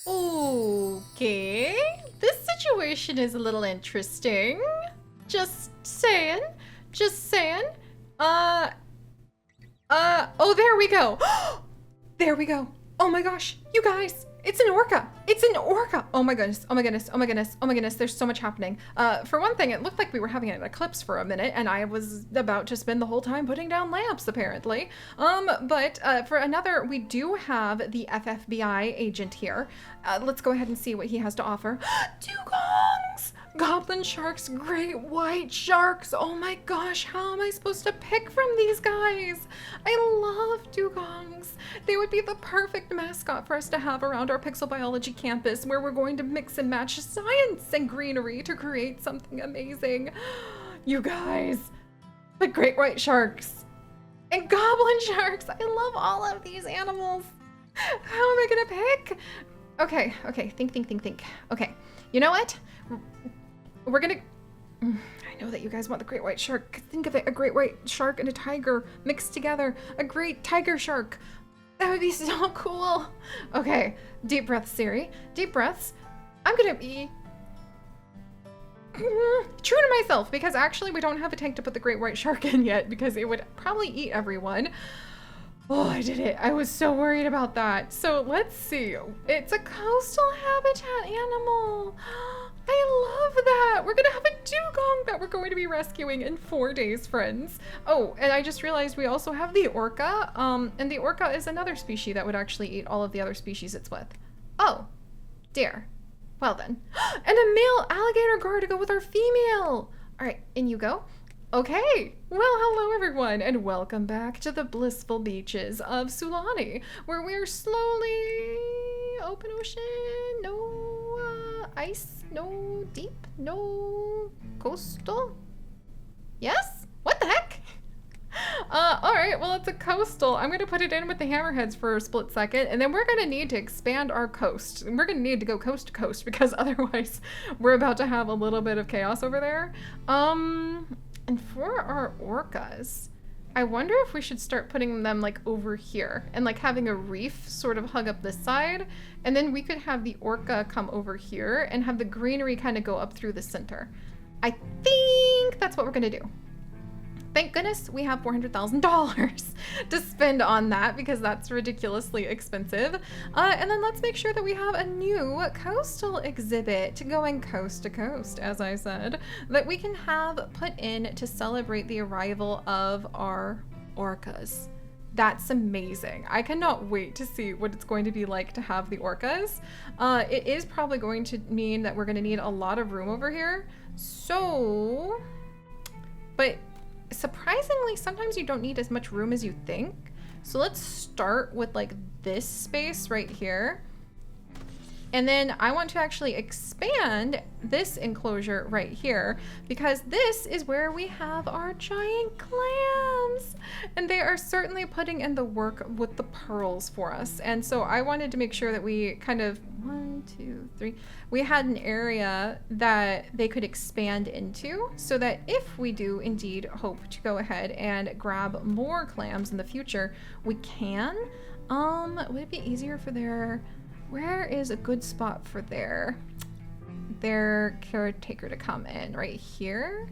Okay, this situation is a little interesting. Just saying. Just saying. Oh, there we go. There we go. Oh my gosh, you guys, it's an orca. It's an orca. Oh my goodness. Oh my goodness. Oh my goodness. Oh my goodness. There's so much happening. For one thing, it looked like we were having an eclipse for a minute, and I was about to spend the whole time putting down lamps, apparently. But for another, we do have the FFBI agent here. Let's go ahead and see what he has to offer. Dugongs! Goblin sharks, great white sharks. Oh my gosh, how am I supposed to pick from these guys? I love dugongs. They would be the perfect mascot for us to have around our pixel biology campus, where we're going to mix and match science and greenery to create something amazing. You guys, but great white sharks and goblin sharks. I love all of these animals. How am I gonna pick? Okay, think. Okay, you know what? We're gonna, I know that you guys want the great white shark. Think of it, a great white shark and a tiger mixed together. A great tiger shark. That would be so cool. Okay, deep breaths, Seri. Deep breaths. I'm gonna be true to myself, because actually we don't have a tank to put the great white shark in yet, because it would probably eat everyone. Oh, I did it. I was so worried about that. So let's see. It's a coastal habitat animal. I love that. We're gonna have a dugong that we're going to be rescuing in 4 days, friends. Oh, and I just realized we also have the orca. And the orca is another species that would actually eat all of the other species it's with. Oh, dear. Well then. And a male alligator gar to go with our female. All right, in you go. Okay, well, hello everyone, and welcome back to the blissful beaches of Tsunami, where we're slowly open ocean, no ice, no deep, no coastal. Yes? What the heck? All right, well, it's a coastal. I'm gonna put it in with the hammerheads for a split second, and then we're gonna need to expand our coast. We're gonna need to go coast to coast, because otherwise we're about to have a little bit of chaos over there. And for our orcas, I wonder if we should start putting them like over here and like having a reef sort of hug up this side. And then we could have the orca come over here and have the greenery kind of go up through the center. I think that's what we're gonna do. Thank goodness we have $400,000 to spend on that, because that's ridiculously expensive. And then let's make sure that we have a new coastal exhibit going coast to coast, as I said, that we can have put in to celebrate the arrival of our orcas. That's amazing. I cannot wait to see what it's going to be like to have the orcas. It is probably going to mean that we're going to need a lot of room over here. So, but surprisingly, sometimes you don't need as much room as you think. So let's start with like this space right here. And then I want to actually expand this enclosure right here, because this is where we have our giant clams. And they are certainly putting in the work with the pearls for us. And so I wanted to make sure that we kind of, 1, 2, 3, we had an area that they could expand into, so that if we do indeed hope to go ahead and grab more clams in the future, we can. Would it be easier for where is a good spot for their caretaker to come in? Right here?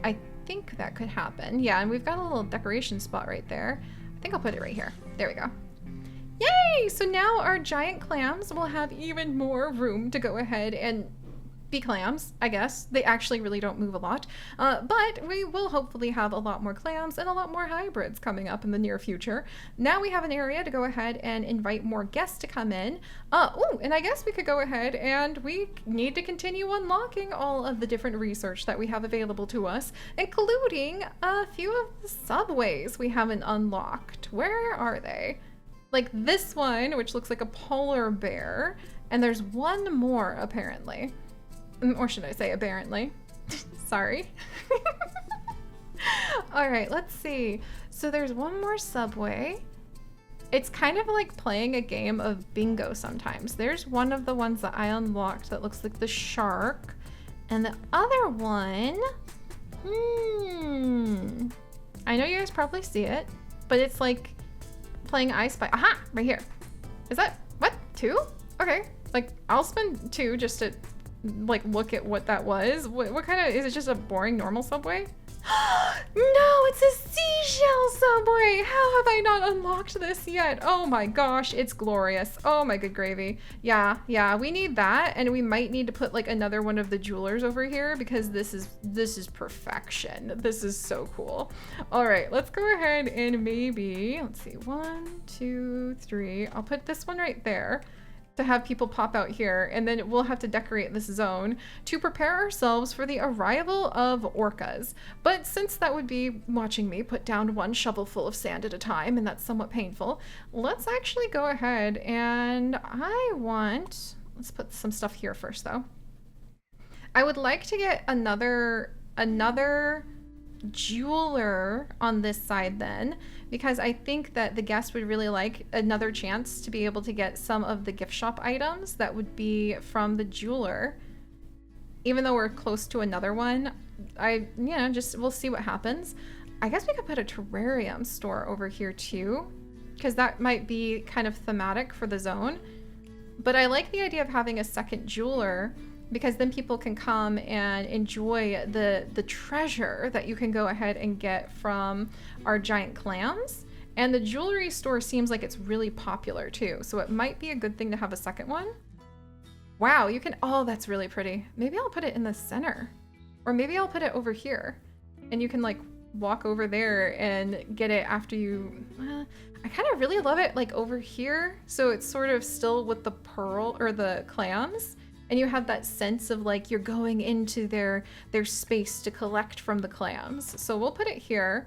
I think that could happen. Yeah, and we've got a little decoration spot right there. I think I'll put it right here. There we go. Yay! So now our giant clams will have even more room to go ahead and be clams, I guess. They actually really don't move a lot. But we will hopefully have a lot more clams and a lot more hybrids coming up in the near future. Now we have an area to go ahead and invite more guests to come in. Oh, and I guess we could go ahead and we need to continue unlocking all of the different research that we have available to us, including a few of the subways we haven't unlocked. Where are they? Like this one, which looks like a polar bear, and there's one more apparently. Or should I say apparently? Sorry. All right, let's see. So there's one more subway. It's kind of like playing a game of bingo sometimes. There's one of the ones that I unlocked that looks like the shark. And the other one, I know you guys probably see it, but it's like playing I Spy. Aha, right here. Is that, what, 2? Okay, like I'll spend 2 just to like look at what that was. What kind of, is it just a boring normal subway? No, it's a seashell subway. How have I not unlocked this yet? Oh my gosh, it's glorious. Oh my good gravy. Yeah, we need that, and we might need to put like another one of the jewelers over here because this is perfection. This is so cool. All right, let's go ahead and maybe, let's see, 1, 2, 3. I'll put this one right there to have people pop out here, and then we'll have to decorate this zone to prepare ourselves for the arrival of orcas. But since that would be watching me put down 1 shovelful of sand at a time, and that's somewhat painful, let's actually go ahead and let's put some stuff here first though. I would like to get another jeweler on this side then, because I think that the guest would really like another chance to be able to get some of the gift shop items that would be from the jeweler. Even though we're close to another one, we'll see what happens. I guess we could put a terrarium store over here too, because that might be kind of thematic for the zone. But I like the idea of having a second jeweler, because then people can come and enjoy the treasure that you can go ahead and get from our giant clams. And the jewelry store seems like it's really popular too, so it might be a good thing to have a second one. Wow, you can, oh, that's really pretty. Maybe I'll put it in the center, or maybe I'll put it over here, and you can like walk over there and get it after you, I kind of really love it like over here, so it's sort of still with the pearl or the clams. And you have that sense of like you're going into their space to collect from the clams. So we'll put it here.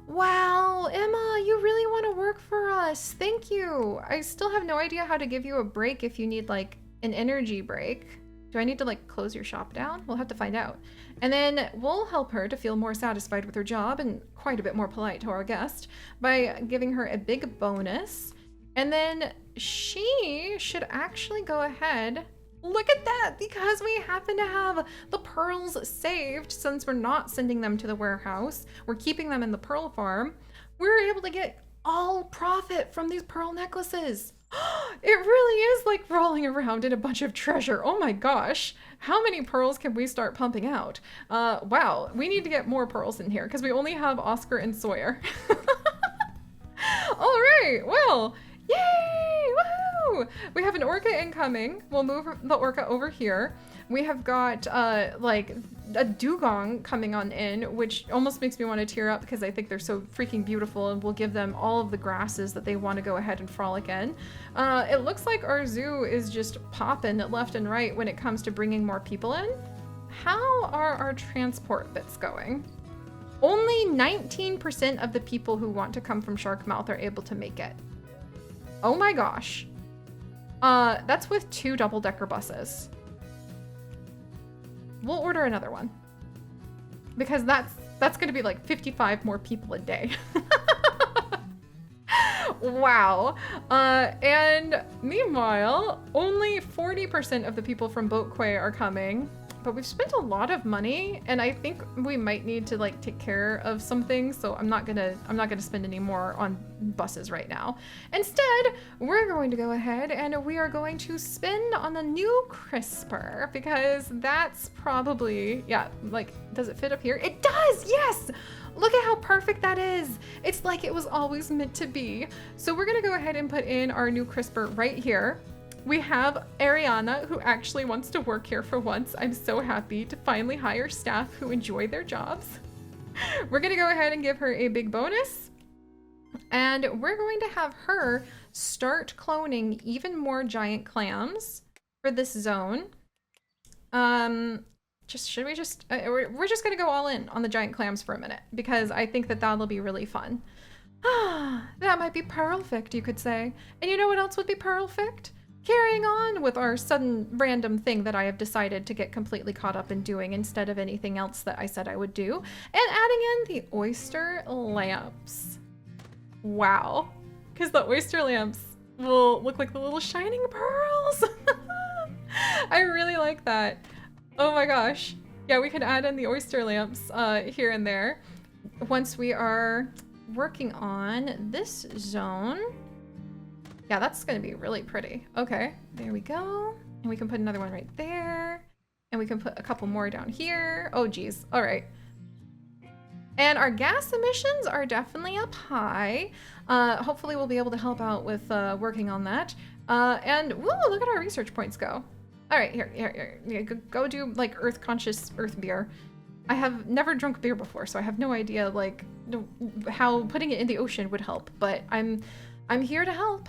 Wow, Emma, you really want to work for us. Thank you. I still have no idea how to give you a break if you need like an energy break. Do I need to like close your shop down? We'll have to find out. And then we'll help her to feel more satisfied with her job and quite a bit more polite to our guest by giving her a big bonus. And then she should actually go ahead. Look at that, because we happen to have the pearls saved. Since we're not sending them to the warehouse, we're keeping them in the pearl farm. We're able to get all profit from these pearl necklaces. It really is like rolling around in a bunch of treasure. Oh my gosh. How many pearls can we start pumping out? Wow, we need to get more pearls in here because we only have Oscar and Sawyer. All right, well, yay, woohoo! We have an orca incoming. We'll move the orca over here. We have got like a dugong coming on in, which almost makes me want to tear up because I think they're so freaking beautiful, and we'll give them all of the grasses that they want to go ahead and frolic in. It looks like our zoo is just popping left and right when it comes to bringing more people in. How are our transport bits going? Only 19% of the people who want to come from Sharkmouth are able to make it. Oh my gosh. That's with 2 double-decker buses. We'll order another one because that's going to be like 55 more people a day. Wow. And meanwhile, only 40% of the people from Boatquay are coming, but we've spent a lot of money, and I think we might need to like take care of some things, so I'm not gonna spend any more on buses right now. Instead, we're going to go ahead and we are going to spend on the new crisper, because that's probably, yeah, like, does it fit up here? It does, yes! Look at how perfect that is. It's like it was always meant to be. So we're gonna go ahead and put in our new crisper right here. We have Ariana, who actually wants to work here for once. I'm so happy to finally hire staff who enjoy their jobs. We're gonna go ahead and give her a big bonus. And we're going to have her start cloning even more giant clams for this zone. We're just gonna go all in on the giant clams for a minute, because I think that that'll be really fun. That might be perfect, you could say. And you know what else would be perfect? Carrying on with our sudden random thing that I have decided to get completely caught up in doing instead of anything else that I said I would do, and adding in the oyster lamps. Wow, because the oyster lamps will look like the little shining pearls. I really like that. Oh my gosh. Yeah, we can add in the oyster lamps here and there once we are working on this zone. Yeah, that's gonna be really pretty. Okay, there we go. And we can put another one right there. And we can put a couple more down here. Oh geez, all right. And our gas emissions are definitely up high. Hopefully we'll be able to help out with working on that. And woo, look at our research points go. All right, here, go do like earth conscious earth beer. I have never drunk beer before, so I have no idea like how putting it in the ocean would help, but I'm here to help.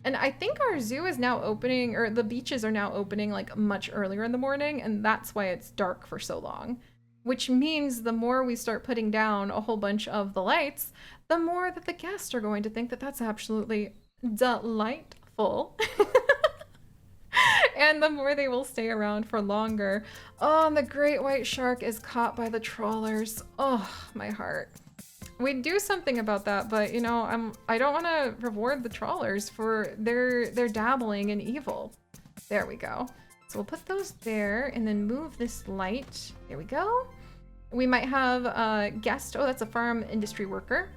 And I think our zoo is now opening, or the beaches are now opening like much earlier in the morning, and that's why it's dark for so long. Which means the more we start putting down a whole bunch of the lights, the more that the guests are going to think that that's absolutely delightful. And the more they will stay around for longer. Oh, and the great white shark is caught by the trawlers. Oh, my heart. We'd do something about that, but you know, I don't want to reward the trawlers for their dabbling in evil. There we go. So we'll put those there and then move this light. There we go. We might have a guest. Oh, that's a farm industry worker.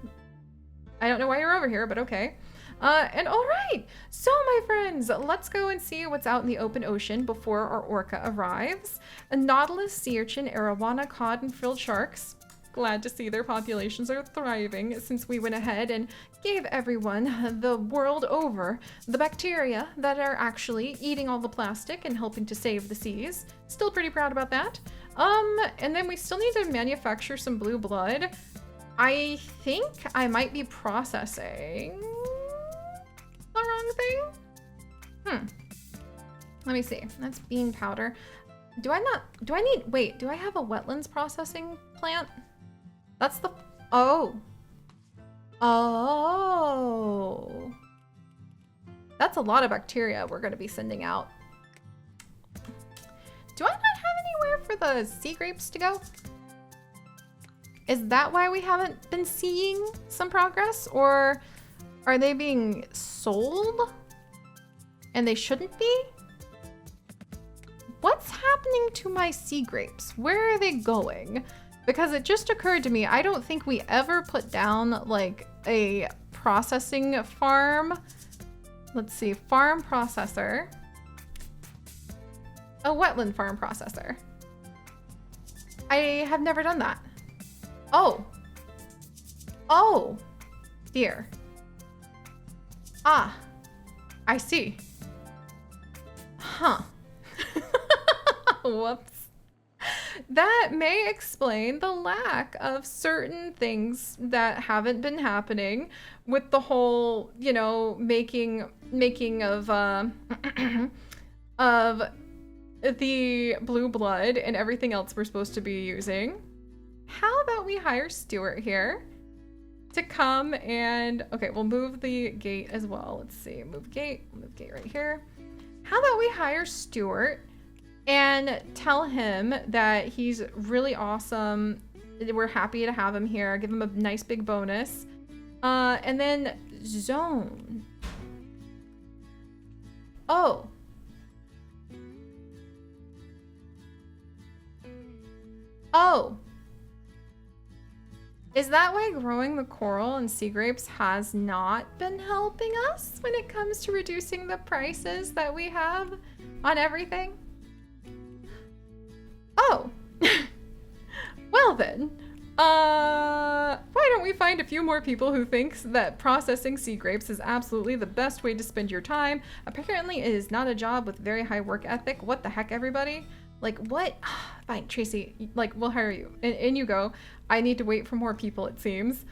I don't know why you're over here, but okay. And all right, so my friends, let's go and see what's out in the open ocean before our orca arrives. A nautilus, sea urchin, arowana, cod, and frilled sharks. Glad to see their populations are thriving since we went ahead and gave everyone the world over the bacteria that are actually eating all the plastic and helping to save the seas. Still pretty proud about that. And then we still need to manufacture some blue blood. I think I might be processing the wrong thing. Let me see. That's bean powder. Do I have a wetlands processing plant? That's the, oh. That's a lot of bacteria we're gonna be sending out. Do I not have anywhere for the sea grapes to go? Is that why we haven't been seeing some progress? Or are they being sold and they shouldn't be? What's happening to my sea grapes? Where are they going? Because it just occurred to me, I don't think we ever put down like a processing farm. Let's see, farm processor. A wetland farm processor. I have never done that. Oh, dear. Ah, I see. Huh. Whoops. That may explain the lack of certain things that haven't been happening with the whole, you know, making of of the blue blood and everything else we're supposed to be using. How about we hire Stuart here to come and, okay, we'll move the gate as well. Let's see, move gate right here. How about we hire Stuart and tell him that he's really awesome. We're happy to have him here. Give him a nice big bonus. And then zone. Oh. Is that why growing the coral and sea grapes has not been helping us when it comes to reducing the prices that we have on everything? Oh. Well then, why don't we find a few more people who thinks that processing sea grapes is absolutely the best way to spend your time? Apparently it is not a job with very high work ethic. What the heck, everybody? Like, what? Fine, Tracy, like, we'll hire you. And you go. I need to wait for more people, it seems.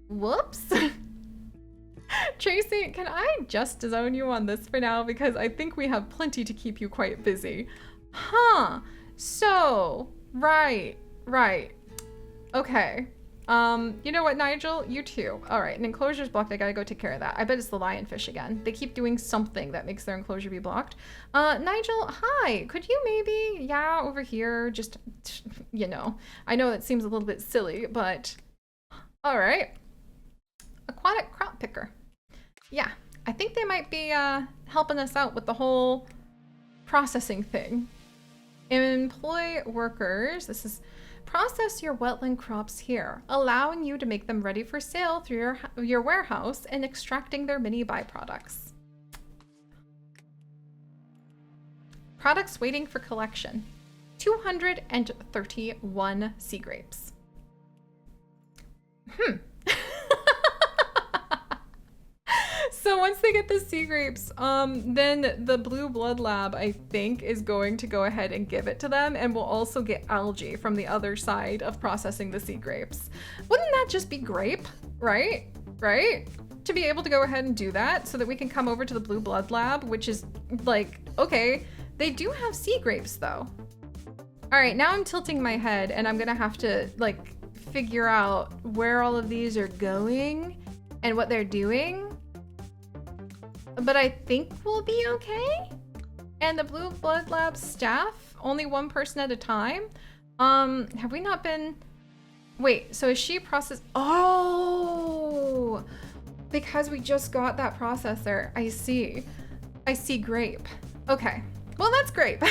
Whoops. Tracy, can I just zone you on this for now? Because I think we have plenty to keep you quite busy. Huh. So, right. Okay. You know what, Nigel? You too. All right, an enclosure's blocked. I gotta go take care of that. I bet it's the lionfish again. They keep doing something that makes their enclosure be blocked. Nigel, hi. Could you maybe, over here, just, you know, I know that seems a little bit silly, but all right. Aquatic crop picker. Yeah, I think they might be helping us out with the whole processing thing. Employ workers. This is process your wetland crops here, allowing you to make them ready for sale through your warehouse and extracting their many byproducts. Products waiting for collection. 231 sea grapes. So once they get the sea grapes, then the Blue Blood Lab, I think, is going to go ahead and give it to them, and we'll also get algae from the other side of processing the sea grapes. Wouldn't that just be grape, right? Right? To be able to go ahead and do that so that we can come over to the Blue Blood Lab, which is like, okay, they do have sea grapes though. All right, now I'm tilting my head and I'm gonna have to like figure out where all of these are going and what they're doing. But I think we'll be okay. And the Blue Blood Lab staff, only one person at a time. Have we not been, wait, so is she processed? Oh, because we just got that processor. I see grape. Okay, well that's grape.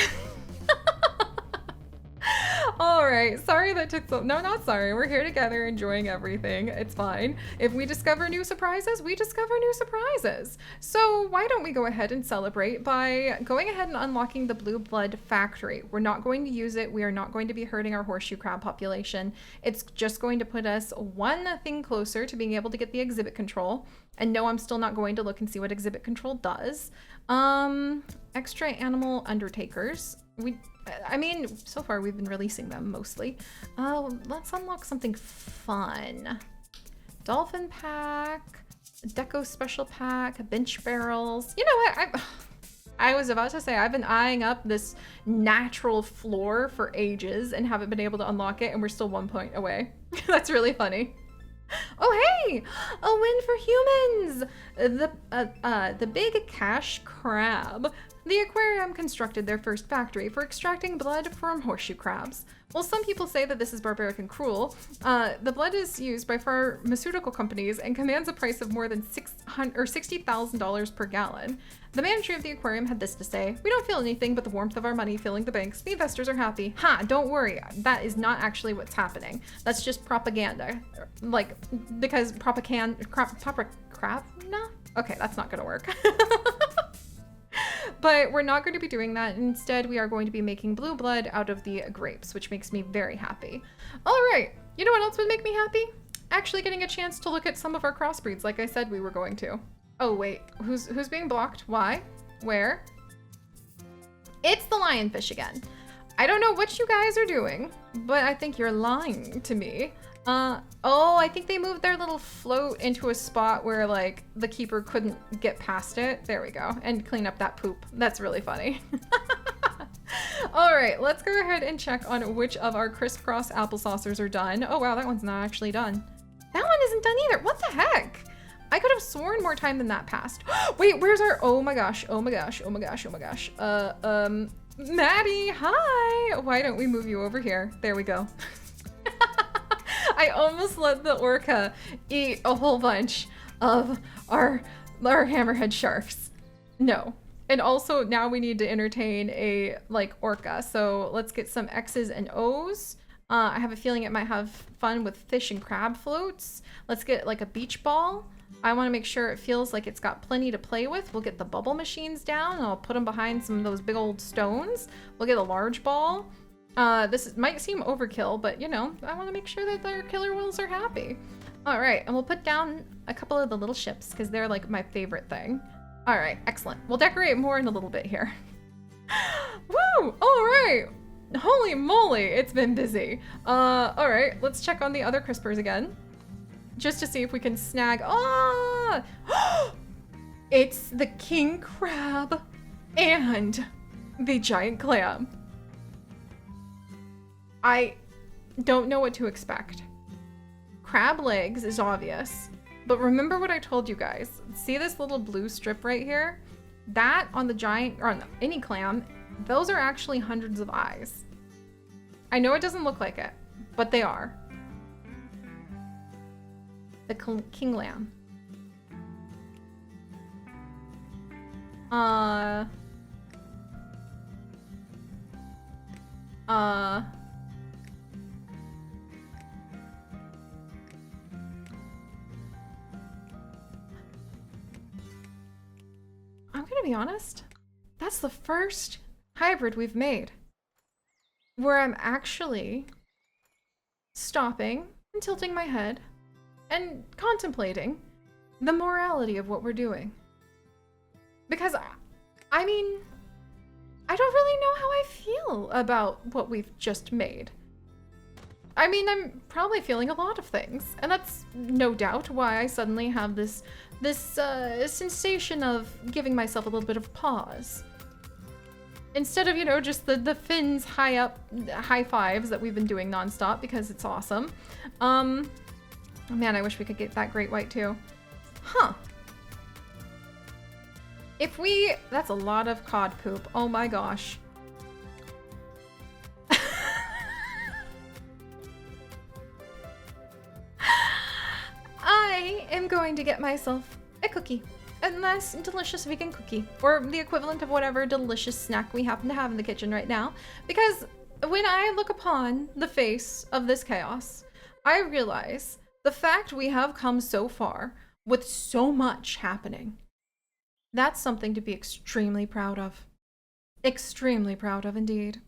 All right, sorry that took so, no, not sorry. We're here together enjoying everything. It's fine. If we discover new surprises, we discover new surprises. So why don't we go ahead and celebrate by going ahead and unlocking the Blue Blood Factory. We're not going to use it. We are not going to be hurting our horseshoe crab population. It's just going to put us one thing closer to being able to get the exhibit control. And no, I'm still not going to look and see what exhibit control does. Extra animal undertakers. I mean, so far we've been releasing them mostly. Let's unlock something fun. Dolphin pack, Deco special pack, bench barrels. You know what? I was about to say I've been eyeing up this natural floor for ages and haven't been able to unlock it, and we're still 1 point away. That's really funny. Oh hey, a win for humans! The big cash crab. The aquarium constructed their first factory for extracting blood from horseshoe crabs. While some people say that this is barbaric and cruel, the blood is used by pharmaceutical companies and commands a price of more than $60,000 per gallon. The manager of the aquarium had this to say: "We don't feel anything but the warmth of our money filling the banks. The investors are happy." Ha, don't worry. That is not actually what's happening. That's just propaganda. Like, because propaganda, no? Okay, that's not gonna work. But we're not going to be doing that. Instead, we are going to be making blue blood out of the grapes, which makes me very happy. All right, you know what else would make me happy? Actually getting a chance to look at some of our crossbreeds like I said we were going to. Oh wait, who's being blocked? Why? Where? It's the lionfish again. I don't know what you guys are doing, but I think you're lying to me. Oh, I think they moved their little float into a spot where like the keeper couldn't get past it. There we go. And clean up that poop. That's really funny. All right, let's go ahead and check on which of our crisscross applesaucers are done. Oh wow, that one's not actually done. That one isn't done either. What the heck? I could have sworn more time than that passed. Wait, where's our, oh my gosh, oh my gosh, oh my gosh, oh my gosh. Maddie, hi. Why don't we move you over here? There we go. I almost let the orca eat a whole bunch of our hammerhead sharks. No. And also now we need to entertain a like orca. So let's get some X's and O's. I have a feeling it might have fun with fish and crab floats. Let's get like a beach ball. I want to make sure it feels like it's got plenty to play with. We'll get the bubble machines down and I'll put them behind some of those big old stones. We'll get a large ball. Might seem overkill, but you know, I want to make sure that our killer whales are happy. All right, and we'll put down a couple of the little ships because they're like my favorite thing. All right, excellent. We'll decorate more in a little bit here. Woo! All right. Holy moly, it's been busy. All right, let's check on the other crispers again, just to see if we can snag. Ah! It's the king crab and the giant clam. I don't know what to expect. Crab legs is obvious, but remember what I told you guys. See this little blue strip right here? That on the giant, or on any clam, those are actually hundreds of eyes. I know it doesn't look like it, but they are. The king lamb. gonna be honest, that's the first hybrid we've made where I'm actually stopping and tilting my head and contemplating the morality of what we're doing. Because, I mean, I don't really know how I feel about what we've just made. I mean, I'm probably feeling a lot of things, and that's no doubt why I suddenly have this sensation of giving myself a little bit of pause. Instead of, you know, just the fins high up, high fives that we've been doing nonstop because it's awesome. Man, I wish we could get that great white too. Huh. If we, that's a lot of cod poop. Oh my gosh. I am going to get myself a cookie. A nice, delicious vegan cookie. Or the equivalent of whatever delicious snack we happen to have in the kitchen right now. Because when I look upon the face of this chaos, I realize the fact we have come so far with so much happening. That's something to be extremely proud of. Extremely proud of indeed.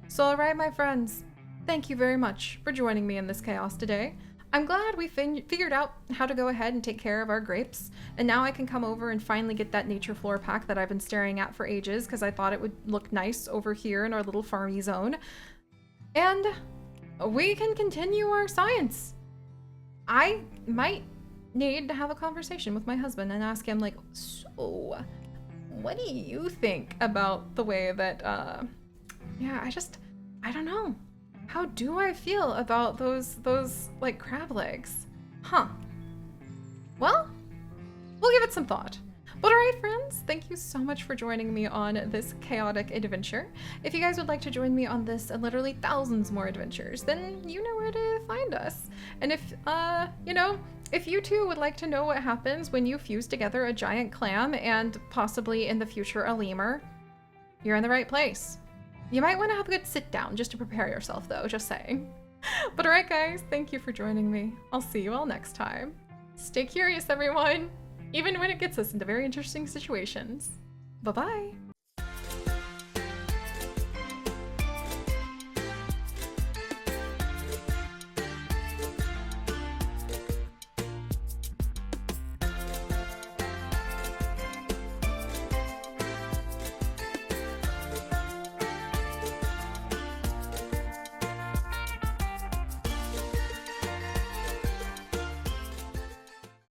So alright, my friends, thank you very much for joining me in this chaos today. I'm glad we figured out how to go ahead and take care of our grapes, and now I can come over and finally get that nature floor pack that I've been staring at for ages because I thought it would look nice over here in our little farmy zone. And we can continue our science. I might need to have a conversation with my husband and ask him, like, so what do you think about the way that yeah, I don't know, how do I feel about those like crab legs? Huh. Well, we'll give it some thought. But alright, friends, thank you so much for joining me on this chaotic adventure. If you guys would like to join me on this and literally thousands more adventures, then you know where to find us. And if, you know, if you too would like to know what happens when you fuse together a giant clam and possibly in the future a lemur, you're in the right place. You might want to have a good sit down just to prepare yourself though, just saying. But alright guys, thank you for joining me. I'll see you all next time. Stay curious, everyone, even when it gets us into very interesting situations. Bye-bye.